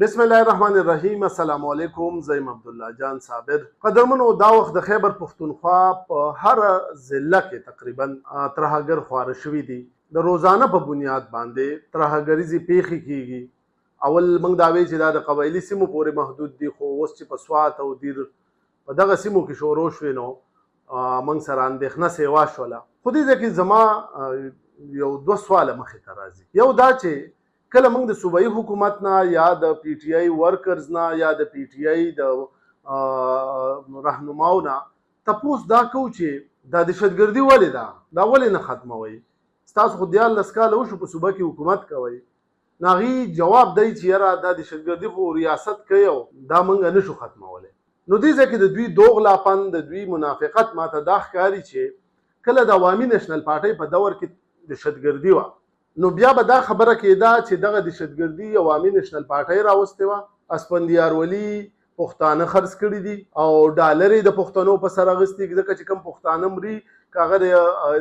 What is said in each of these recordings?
بسم الله الرحمن الرحیم. السلام علیکم. زیم عبدالله جان صابر. قدرمنو دا وخت د خیبر پښتونخوا په هر ضلع کې تقریبا ترهګر خواره شوي دي. د روزانه په بنیاد باندې ترهګریزي پیښې کیږي. اول موږ دا وی چې دا د قبایلي سیمو پورې محدود دي، خو اوس چې په سوات او دیر په دغه سیمو کې شروع شوې نو موږ سره اندېښنه سیوا شوله. خو دې ځکه زما یو دوه سواله مخې ته راځي. یو دا چې کله موږ د صوبایي حکومت نه یا د پی ټی آی ورکرز نه یا د پی ټی آی د رهنماو نه تپوس دا کوو چې دا دهشتګردي ولې ده، دا ولې نه ختموئ؟ ستاسو خو 14 کاله وشو په صوبه کې حکومت کوئ. نو هغې جواب دی چې یاره دا دهشتګردي خو ریاست کوي او دا موږ نه شو ختمولی. نو دې ځای کې د دوی دوغلاپن، د دوی منافقت ماته دا ښکاري چې کله د عوامي نیشنل پارټۍ په دور کې دهشتګردي وه نو بیا به دا خبره کېده چې دغه دهشتګردي عوامي نیشنل پارټۍ راوستې وه، اسفندیار ولي پښتانه خرڅ کړي دي او ډالر یې د پښتنو په سر اخیستي، ځکه چې کوم پښتانه مري که هغه د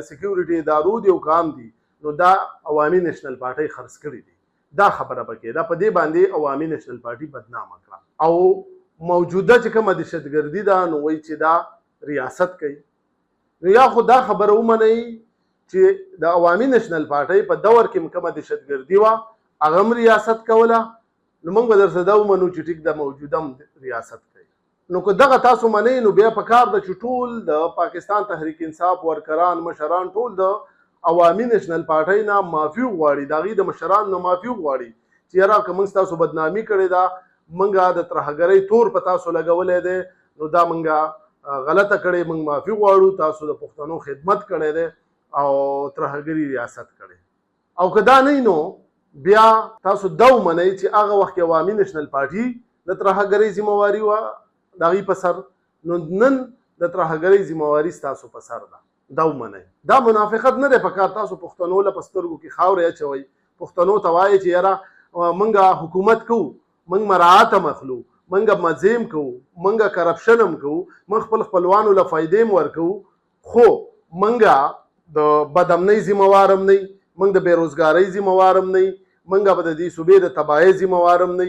سکیورټي ادارو دي او کام دي نو دا عوامي نیشنل پارټۍ خرڅ کړي دي. دا خبره به کېده. په دې باندې عوامي نیشنل پارټي بدنامه کړه او موجوده چې کومه دهشتګردي ده نو وایي چې دا ریاست کوي. نو یا خو دا خبره ومنئ چې د عوامي نیشنل پارټۍ په دور کې کومه دهشتګردي وه هغه هم ریاست کوله، نو موږ به درسره دا ومنو چې ټیک د موجوده هم ریاست کوي. نو که دغه تاسو منئ نو بیا پکار ده چې ټول د پاکستان تحریک انصاف ورکران مشران ټول د عوامي نیشنل پارټۍ نه معافي وغواړي، د هغې د مشرانو نه معافي وغواړي چې یاره که موږ ستاسو بدنامي کړې ده، موږ د ترهګرۍ تور په تاسو لګولی دی، نو دا موږ غلطه کړې، موږ معافي غواړو، تاسو د پښتنو خدمت کړی دی او ترهګري ریاست کړي. او که دا نه نو بیا تاسو دا ومنئ چې هغه وخت کې عوامي نیشنل پارټي د ترهګرۍ ذمهواري وه د هغې په سر، نو نن د ترهګرۍ ذمهواري ستاسو په سر ده. دا ومنئ. دا منافقت نه دی پکار تاسو پښتنو له په سترګو کې خاورې اچوئ. پښتنو ته وایئ چې یاره موږ حکومت کوو، موږ مراعات هم اخلو، موږ مزیم کوو، موږ کرپشن هم کوو، موږ خپل خپلوانو له فایدې هم ورکوو، خو موږ د بدامنۍ ذمہوار هم نه، موږ د بیروزګارۍ ذمہوار هم نه، موږ به د دې صوبې د تباهۍ ذمہوار هم نه.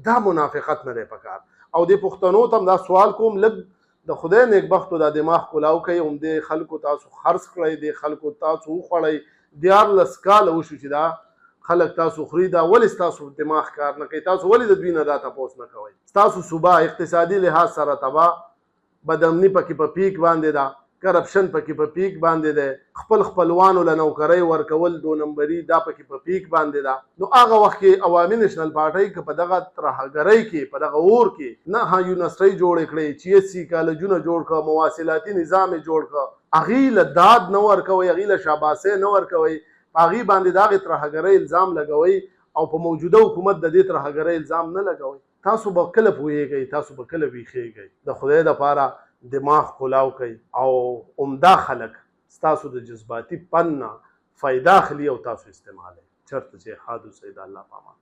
دا منافقت نه دی پکار. او د پښتنو ته هم دا سوال کوم، لږ د خدای نیکبختو دا دماغ کلاو کوي، همدې خلکو تاسو خرڅ کړئ، د خلکو تاسو وخوړئ. 14 کاله وشو چې دا خلک تاسو خوري، دا ولې ستاسو دماغ کار نه کوي؟ تاسو ولې د دوی نه دا تپوس نه کوئ؟ ستاسو صوبه اقتصادي لحاظ سره تباه، بدامني پکې په پیک باندې ده، کرپشن پکې په پیک باندې ده، خپل خپلوانو له نوکرۍ ورکول 2 نمبري دا پکې په پیک باندې ده. نو هغه وخت کې عوامي نیشنل پارټۍ که په دغه ترهګرۍ کې په دغه اور کې نه یونیورسټۍ جوړې کړې، GSC کالجونه جوړ کړه، مواصلاتي نظام یې جوړ کړه، هغې له داد نه ورکوئ، هغې له شاباسۍ نه ورکوئ، په هغې باندې د هغې ترهګرۍ الزام لګوئ او په موجوده حکومت د دې ترهګرۍ الزام نه لګوئ. تاسو به کله پوهېږئ، تاسو به کله ویښېږئ. د خدای دپاره دماغ کلاو کوي او عمده خلک ستاسو د جذباتي پن نه فایده اخلي او تاسو استعمالوي. چېرته چې ښاد اوسئ. د الله په امان.